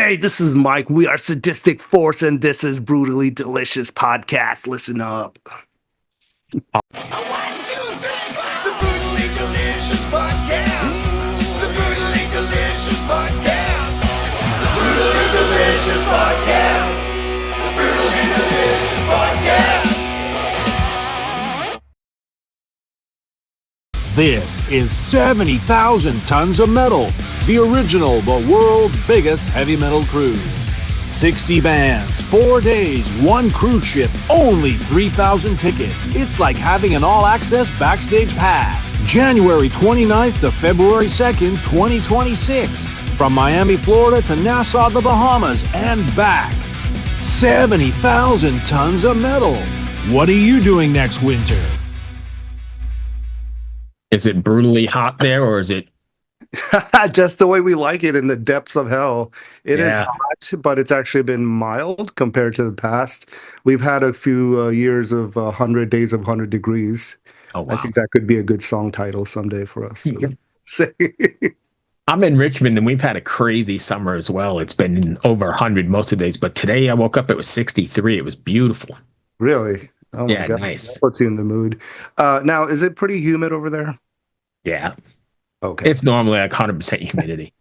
Hey, this is Mike. We are Sadistic Force, and this is Brutally Delicious Podcast. Listen up. One, two, three, four. The Brutally Delicious Podcast. The Brutally Delicious Podcast. The Brutally Delicious Podcast. The Brutally Delicious Podcast. This is 70,000 Tons of Metal, the original but world's biggest heavy metal cruise. 60 bands, 4 days, 1 cruise ship, only 3,000 tickets. It's like having an all-access backstage pass. January 29th to February 2nd, 2026. From Miami, Florida to Nassau, the Bahamas, and back. 70,000 tons of metal. What are you doing next winter? Is it brutally hot there, or is it Just the way we like it in the depths of hell. It is Yeah. hot, but it's actually been mild compared to the past. We've had a few years of 100 days of 100 degrees. Oh, I wow. think that could be a good song title someday for us. Yeah. Say. I'm in Richmond, and we've had a crazy summer as well. It's been over 100 most of the days, but today I woke up, it was 63. It was beautiful. Really? Oh my Yeah, God. nice. That puts you in the mood. Now, is it pretty humid over there? Yeah. Okay. It's normally like 100% humidity.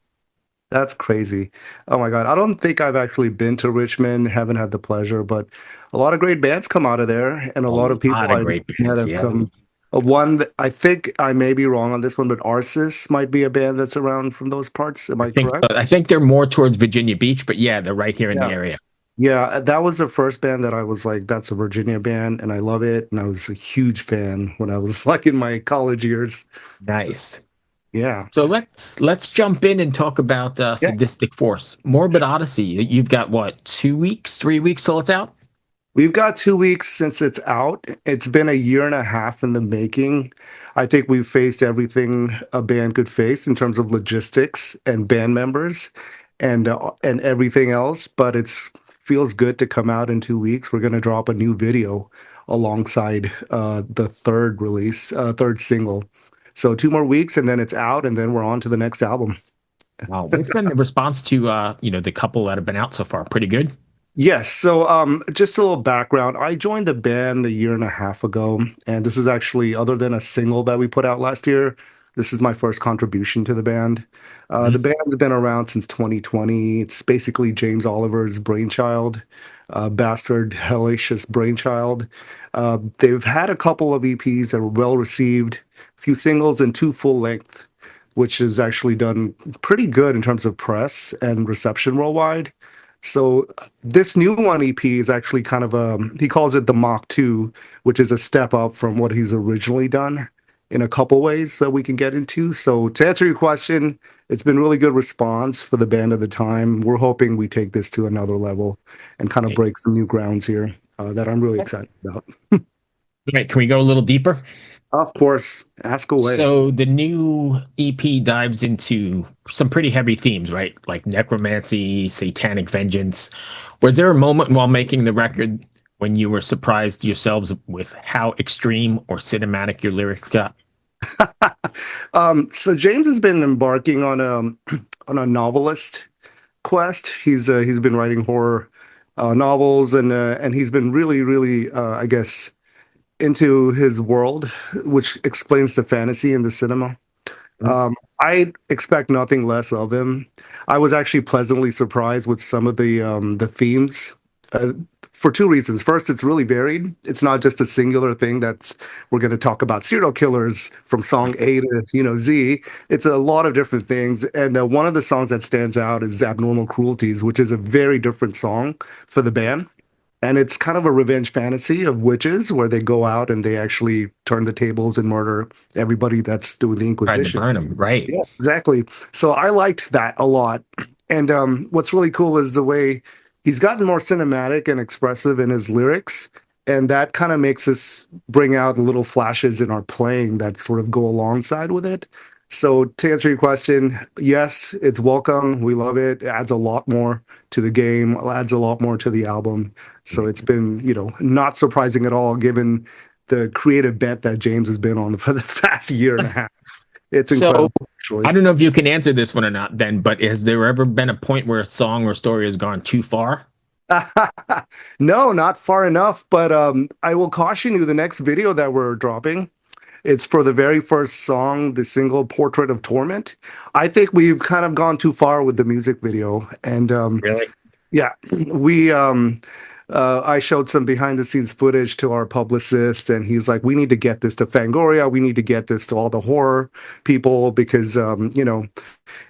That's crazy. Oh my God. I don't think I've actually been to Richmond, haven't had the pleasure, but a lot of great bands come out of there, and a lot of people I great met bands, have yeah. come. One that I think I may be wrong on this one, but Arsis might be a band that's around from those parts. Am I correct? I think they're more towards Virginia Beach, but yeah, they're right here in Yeah. the area. Yeah, that was the first band that I was like, that's a Virginia band, and I love it. And I was a huge fan when I was like in my college years. Nice. Yeah. So let's jump in and talk about Sadistic Force. Morbid Odyssey. You've got what, 2 weeks, 3 weeks till it's out? We've got 2 weeks since it's out. It's been a year and a half in the making. I think we've faced everything a band could face in terms of logistics and band members and everything else, but it's feels good to come out in 2 weeks. We're going to drop a new video alongside the third single. So 2 more weeks and then it's out, and then we're on to the next album. Wow. What's been the response to the couple that have been out so far? Pretty good? Yes. So, just a little background. I joined the band a year and a half ago, and this is actually, other than a single that we put out last year, this is my first contribution to the band. The band's been around since 2020. It's basically James Oliver's brainchild, bastard, hellacious brainchild. They've had a couple of EPs that were well received, a few singles, and 2 full length, which has actually done pretty good in terms of press and reception worldwide. So this new one EP is actually kind of he calls it the Mach 2, which is a step up from what he's originally done in a couple ways that we can get into. So to answer your question, it's been really good response for the band of the time. We're hoping we take this to another level and kind of break some new grounds here that I'm really excited about. Okay, can we go a little deeper? Of course, ask away. So the new EP dives into some pretty heavy themes, right? Like necromancy, satanic vengeance. Was there a moment while making the record when you were surprised yourselves with how extreme or cinematic your lyrics got? So James has been embarking on a novelist quest. He's been writing horror novels, and he's been really I guess into his world, which explains the fantasy in the cinema. I expect nothing less of him. I was actually pleasantly surprised with some of the themes for 2 reasons. First, it's really varied. It's not just a singular thing that's we're going to talk about serial killers from song A to Z. It's a lot of different things, and one of the songs that stands out is Abnormal Cruelties, which is a very different song for the band. And it's kind of a revenge fantasy of witches where they go out and they actually turn the tables and murder everybody that's doing the Tried to Inquisition. burn them, right? Yeah, exactly. So I liked that a lot. And what's really cool is the way he's gotten more cinematic and expressive in his lyrics. And that kind of makes us bring out little flashes in our playing that sort of go alongside with it. So to answer your question, yes, it's welcome. We love it. It adds a lot more to the game, adds a lot more to the album. So it's been, not surprising at all given the creative bet that James has been on for the past year and a half. It's So incredible, I actually. don't know if you can answer this one or not then, but has there ever been a point where a song or story has gone too far? No, not far enough, but I will caution you, the next video that we're dropping, it's for the very first song, the single Portrait of Torment. I think we've kind of gone too far with the music video. And Really? yeah, we I showed some behind the scenes footage to our publicist, and he's like, we need to get this to Fangoria, we need to get this to all the horror people because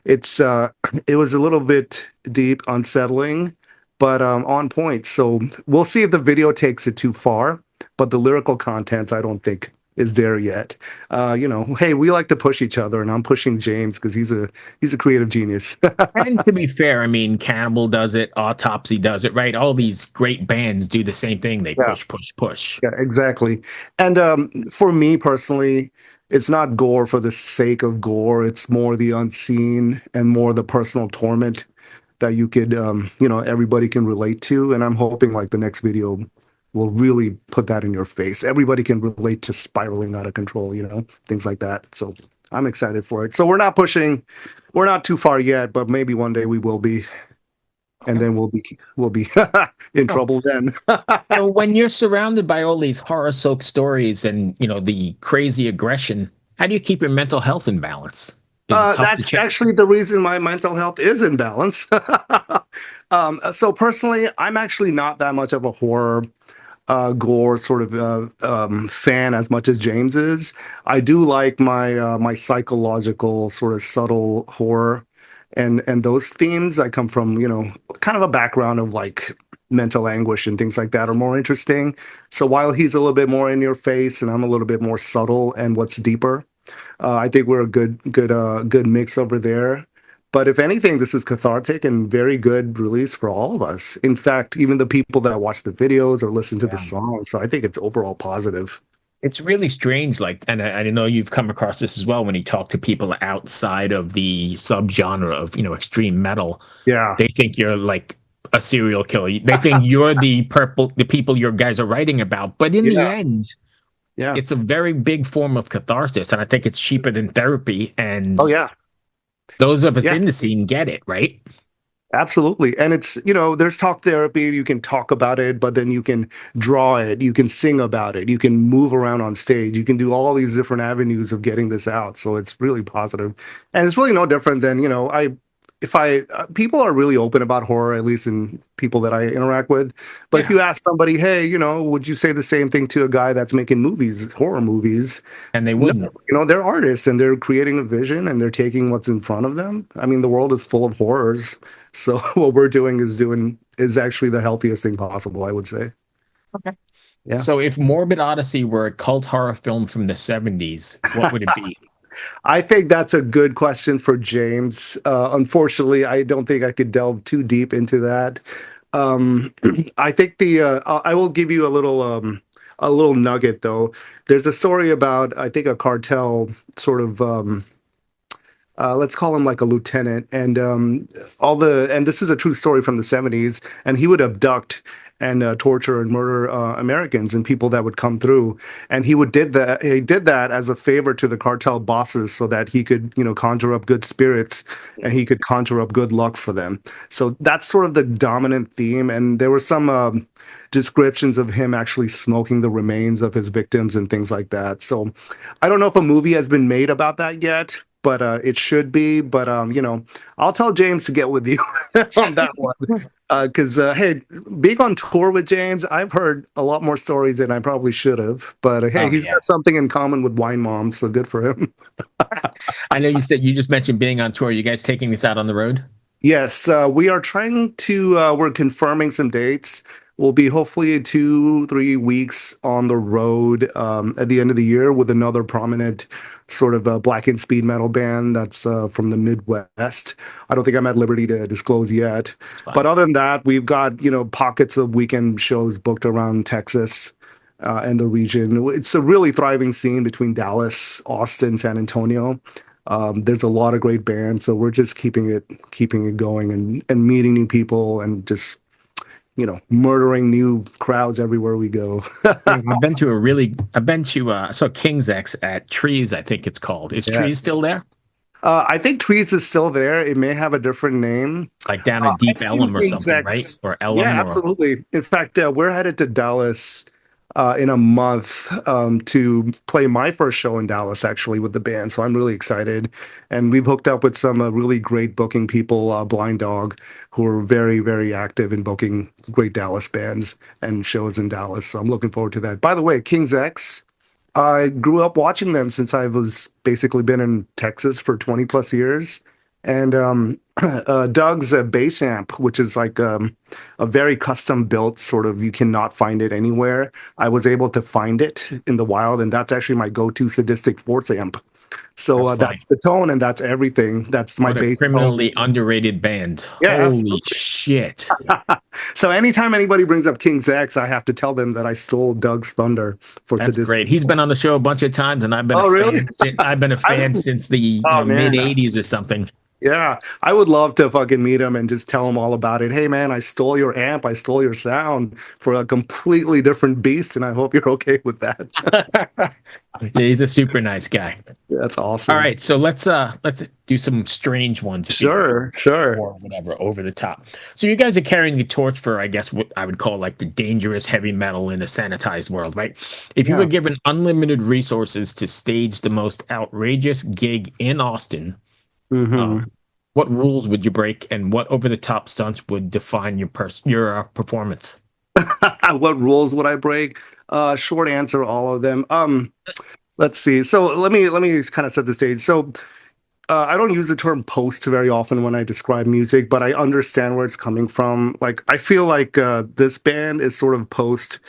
it's it was a little bit deep, unsettling, but on point. So we'll see if the video takes it too far, but the lyrical content I don't think is there yet. Hey, we like to push each other, and I'm pushing James because he's a creative genius. And to be fair, I mean, Cannibal does it, Autopsy does it, right? All these great bands do the same thing. They Yeah, push, push, push. yeah, exactly. And for me personally, it's not gore for the sake of gore. It's more the unseen and more the personal torment that you could, everybody can relate to. And I'm hoping like the next video will really put that in your face. Everybody can relate to spiraling out of control, things like that. So I'm excited for it. So we're not too far yet, but maybe one day we will be, and Okay. then we'll be in Oh, trouble then. so when you're surrounded by all these horror-soaked stories and, the crazy aggression, how do you keep your mental health in balance? Is it tough to That's check? actually the reason my mental health is in balance. So personally, I'm actually not that much of a horror gore sort of fan as much as James is. I do like my psychological sort of subtle horror and those themes. I come from kind of a background of like mental anguish and things like that are more interesting. So while he's a little bit more in your face and I'm a little bit more subtle and what's deeper, I think we're a good mix over there. But if anything, this is cathartic and very good release for all of us. In fact, even the people that watch the videos or listen to the Yeah. songs. So I think it's overall positive. It's really strange, like, and I know you've come across this as well when you talk to people outside of the subgenre of, extreme metal. Yeah. They think you're like a serial killer. They think you're the people your guys are writing about. But in the Yeah. end, Yeah. it's a very big form of catharsis, and I think it's cheaper than therapy. And Oh yeah. those of us Yeah. in the scene get it, right? Absolutely. And it's, there's talk therapy, you can talk about it, but then you can draw it, you can sing about it, you can move around on stage, you can do all these different avenues of getting this out. So it's really positive. And it's really no different than, if I people are really open about horror, at least in people that I interact with. But if Yeah. you ask somebody, hey, would you say the same thing to a guy that's making movies, horror movies? And they No, wouldn't. they're artists and they're creating a vision and they're taking what's in front of them. I mean, the world is full of horrors. So what we're doing is actually the healthiest thing possible, I would say. Okay. Yeah. So if Morbid Odyssey were a cult horror film from the 70s, what would it be? I think that's a good question for James. Unfortunately, I don't think I could delve too deep into that. Um, I think I will give you a little nugget though. There's a story about I think a cartel sort of let's call him like a lieutenant, and and this is a true story from the 70s, and he would abduct and torture and murder Americans and people that would come through, and he did that as a favor to the cartel bosses so that he could conjure up good spirits and he could conjure up good luck for them. So that's sort of the dominant theme, and there were some descriptions of him actually smoking the remains of his victims and things like that. So I don't know if a movie has been made about that yet, but it should be. But I'll tell James to get with you on that one. Because hey, being on tour with James, I've heard a lot more stories than I probably should have. But hey, Oh, he's yeah. got something in common with Wine Mom, so good for him. I know you just mentioned being on tour. You guys taking this out on the road? Yes, we are trying to, we're confirming some dates. We'll be hopefully 2, 3 weeks on the road at the end of the year with another prominent sort of black and speed metal band that's from the Midwest. I don't think I'm at liberty to disclose yet. It's fine. But other than that, we've got, pockets of weekend shows booked around Texas and the region. It's a really thriving scene between Dallas, Austin, San Antonio. There's a lot of great bands, so we're just keeping it going and meeting new people and just murdering new crowds everywhere we go. Yeah, I've been to I saw King's X at Trees, I think it's called. Is Yeah. Trees still there? I think Tweez is still there. It may have a different name. Like down in Deep I've seen Ellum or King's something, right? X. Or Yeah, Ellum or absolutely. In fact, we're headed to Dallas in a month to play my first show in Dallas, actually, with the band. So I'm really excited. And we've hooked up with some really great booking people, Blind Dog, who are very, very active in booking great Dallas bands and shows in Dallas. So I'm looking forward to that. By the way, King's X. I grew up watching them since I was basically been in Texas for 20 plus years. And Doug's bass amp, which is like a very custom built sort of, you cannot find it anywhere. I was able to find it in the wild, and that's actually my go-to Sadistic Force amp. So That's funny. that's the tone, and that's everything. That's my What a bass tone. criminally underrated band. Yeah, Holy absolutely. shit. So anytime anybody brings up King's X, I have to tell them that I stole Doug's thunder for That's Sadistic. great. He's been on the show a bunch of times, and Oh, really? I've been a fan since the Oh mid man. '80s or something. Yeah, I would love to fucking meet him and just tell him all about it. Hey, man, I stole your amp. I stole your sound for a completely different beast, and I hope you're okay with that. Yeah, he's a super nice guy. That's awesome. All right, so let's do some strange ones here, Sure, sure. or whatever, over the top. So you guys are carrying the torch for, I guess, what I would call like the dangerous heavy metal in a sanitized world, right? If you Yeah. were given unlimited resources to stage the most outrageous gig in Austin, hmm what rules would you break, and what over the top stunts would define your performance? What rules would I break? Short answer, all of them. Let's see. So let me kind of set the stage. So I don't use the term post very often when I describe music, but I understand where it's coming from. Like, I feel like this band is sort of post,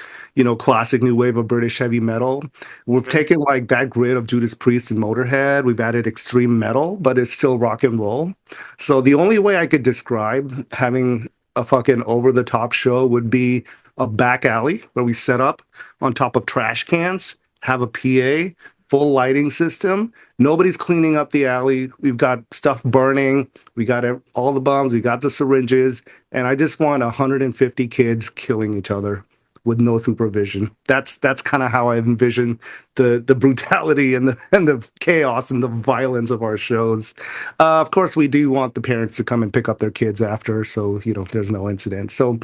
classic new wave of British heavy metal. We've taken like that grid of Judas Priest and Motorhead. We've added extreme metal, but it's still rock and roll. So the only way I could describe having a fucking over the top show would be a back alley where we set up on top of trash cans, have a PA, full lighting system. Nobody's cleaning up the alley. We've got stuff burning. We got all the bombs. We got the syringes. And I just want 150 kids killing each other with no supervision. That's kind of how I envision the brutality and the chaos and the violence of our shows. Of course, we do want the parents to come and pick up their kids after, so there's no incident. So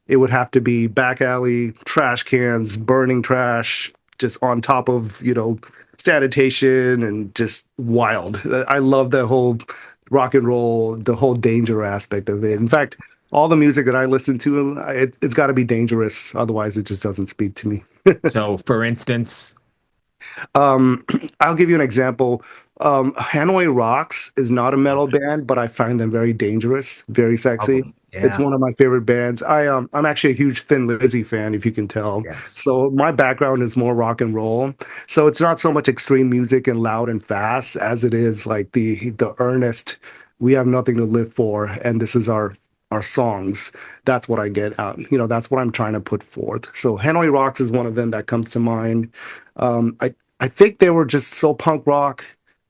it would have to be back alley, trash cans, burning trash, just on top of sanitation, and just wild. I love the whole rock and roll, the whole danger aspect of it. In fact, all the music that I listen to, it's got to be dangerous. Otherwise, it just doesn't speak to me. So, for instance, Um, I'll give you an example. Hanoi Rocks is not a metal band, but I find them very dangerous, very sexy. It's yeah, one of my favorite bands. I'm actually a huge Thin Lizzy fan, if you can tell. yes. So my background is more rock and roll. So it's not so much extreme music and loud and fast as it is like the earnest. We have nothing to live for, and this is our songs. That's what I get out. That's what I'm trying to put forth. So Hanoi Rocks is one of them that comes to mind. I think they were just so punk rock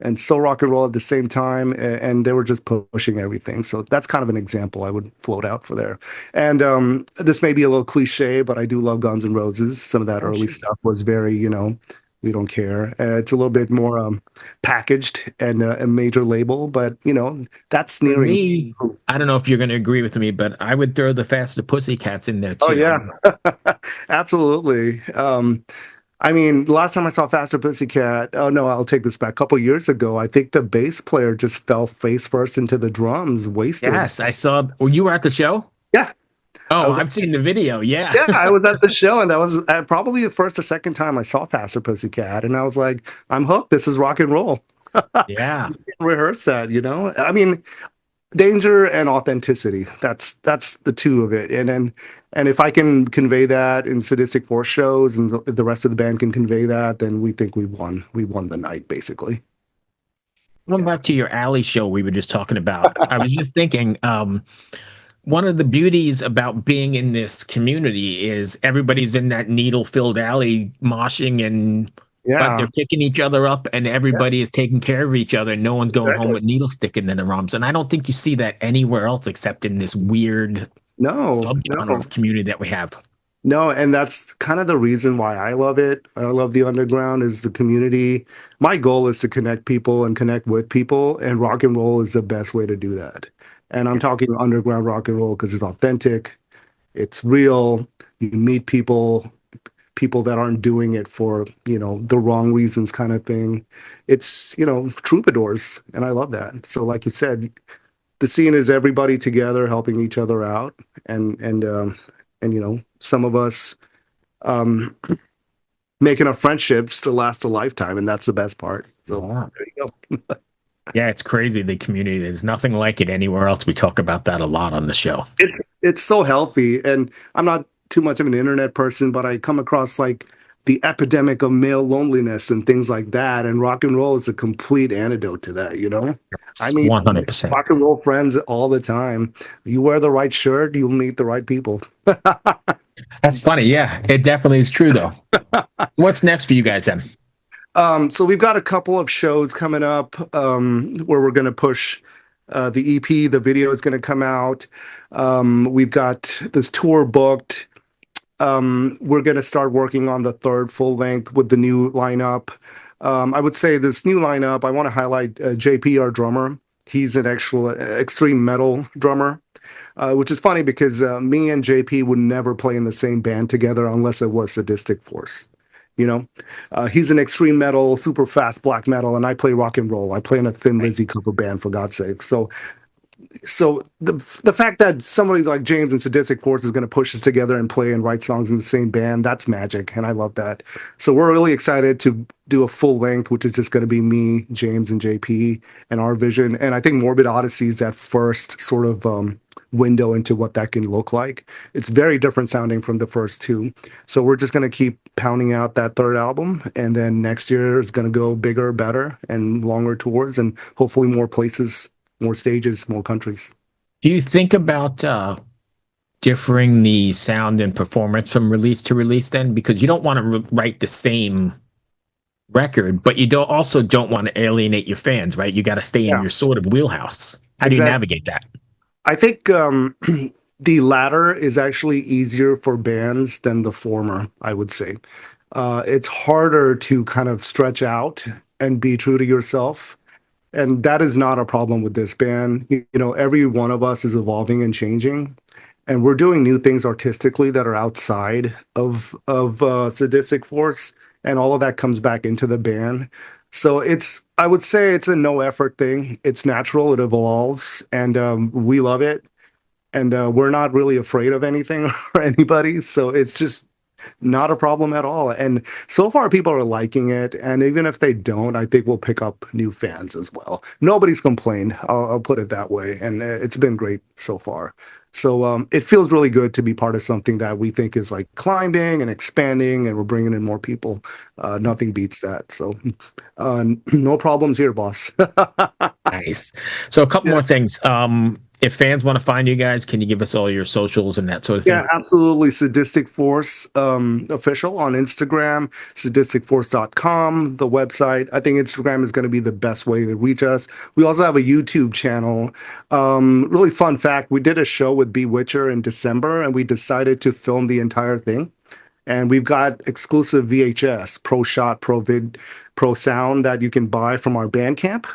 and so rock and roll at the same time, and they were just pushing everything. So that's kind of an example I would float out for there. And this may be a little cliche, but I do love Guns N' Roses. Some of that early stuff was very, we don't care. It's a little bit more packaged and a major label, but that's For sneering. me, I don't know if you're going to agree with me, but I would throw the Faster Pussycats in there too. Oh yeah, absolutely. I mean, the last time I saw Faster Pussycat, oh no, I'll take this back. A couple years ago, I think the bass player just fell face first into the drums, wasted. Yes, I saw. Well, you were at the show. Yeah, I Oh, was. I've seen the video. Yeah, Yeah, I was at the show, and that was probably the first or second time I saw Faster Pussycat, and I was like, I'm hooked. This is rock and roll. yeah. Rehearse that. I mean, danger and authenticity. That's the two of it. And if I can convey that in Sadistic Force shows, and if the rest of the band can convey that, then we think we won. We won the night, basically. Going back to your alley show we were just talking about, I was just thinking, one of the beauties about being in this community is everybody's in that needle-filled alley moshing but Yeah, they're picking each other up and everybody is taking care of each other. No one's going home exactly. with needle sticking in their arms. And I don't think you see that anywhere else except in this weird No, subgenre no. of community that we have. No, and that's kind of the reason why I love it. I love the underground is the community. My goal is to connect people and connect with people, and rock and roll is the best way to do that. And I'm talking underground rock and roll because it's authentic, it's real. You meet people, people that aren't doing it for, the wrong reasons kind of thing. It's, troubadours, and I love that. So like you said, the scene is everybody together helping each other out and some of us um making our friendships to last a lifetime, and that's the best part. So Yeah. there you go. Yeah, it's crazy. The community, there's nothing like it anywhere else. We talk about that a lot on the show. It's so healthy, and I'm not too much of an internet person, but I come across like the epidemic of male loneliness and things like that, and rock and roll is a complete antidote to that. I It's meet 100%. rock and roll friends all the time. You wear the right shirt, you'll meet the right people. That's funny. Yeah, it definitely is true, though. What's next for you guys then? So we've got a couple of shows coming up where we're going to push the EP. The video is going to come out. We've got this tour booked. We're going to start working on the third full length with the new lineup. I would say this new lineup, I want to highlight JP, our drummer. He's an actual extreme metal drummer, which is funny because me and JP would never play in the same band together unless it was Sadistic Force. He's an extreme metal, super fast black metal, and I play rock and roll. I play in a Thin Lizzy cover band, for God's sake. So the fact that somebody like James and Sadistic Force is going to push us together and play and write songs in the same band, that's magic, and I love that. So we're really excited to do a full length, which is just going to be me, James, and JP, and our vision. And I think Morbid Odyssey is that first sort of window into what that can look like. It's very different sounding from the first two. So we're just going to keep pounding out that third album, and then next year is going to go bigger, better, and longer tours, and hopefully more places, more stages, more countries. Do you think about differing the sound and performance from release to release then? Because you don't want to write the same record, but you don't want to alienate your fans, right? You got to stay in your sort of wheelhouse. How do you navigate that? I think the latter is actually easier for bands than the former, I would say. It's harder to kind of stretch out and be true to yourself. And that is not a problem with this band. Every one of us is evolving and changing, and we're doing new things artistically that are outside of Sadistic Force, and all of that comes back into the band. So I would say it's a no effort thing. It's natural. It evolves, and we love it. And we're not really afraid of anything or anybody. So it's just not a problem at all. And so far, people are liking it. And even if they don't, I think we'll pick up new fans as well. Nobody's complained. I'll put it that way. And it's been great so far. So it feels really good to be part of something that we think is like climbing and expanding, and we're bringing in more people. Nothing beats that. So no problems here, boss. Nice. So a couple more things. If fans want to find you guys, can you give us all your socials and that sort of thing? Yeah, absolutely. Sadistic Force official on Instagram, sadisticforce.com, the website. I think Instagram is going to be the best way to reach us. We also have a YouTube channel. Really fun fact, we did a show with Bewitcher in December, and we decided to film the entire thing. And we've got exclusive VHS, Pro Shot, Pro Vid, Pro Sound that you can buy from our Bandcamp.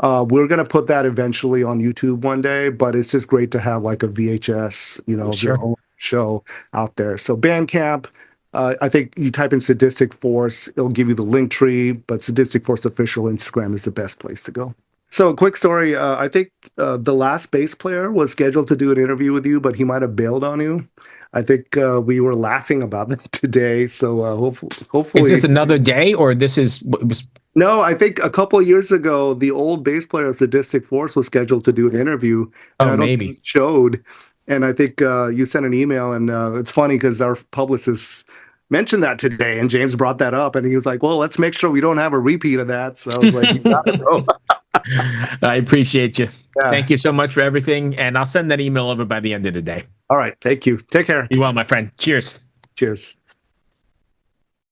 We're going to put that eventually on YouTube one day, but it's just great to have like a VHS, Sure. your own show out there. So Bandcamp, I think you type in Sadistic Force, it'll give you the link tree, but Sadistic Force official Instagram is the best place to go. So quick story, I think the last bass player was scheduled to do an interview with you, but he might have bailed on you. I think we were laughing about it today. So hopefully. Is this another day, or this is what was? No, I think a couple of years ago, the old bass player of Sadistic Force was scheduled to do an interview, and I don't Maybe. think it showed. And I think you sent an email, and it's funny because our publicist mentioned that today, and James brought that up, and he was like, "Well, let's make sure we don't have a repeat of that." So I was like, "You got it, bro." I appreciate you. Yeah. Thank you so much for everything, and I'll send that email over by the end of the day. All right, thank you. Take care. You well, my friend. Cheers. Cheers.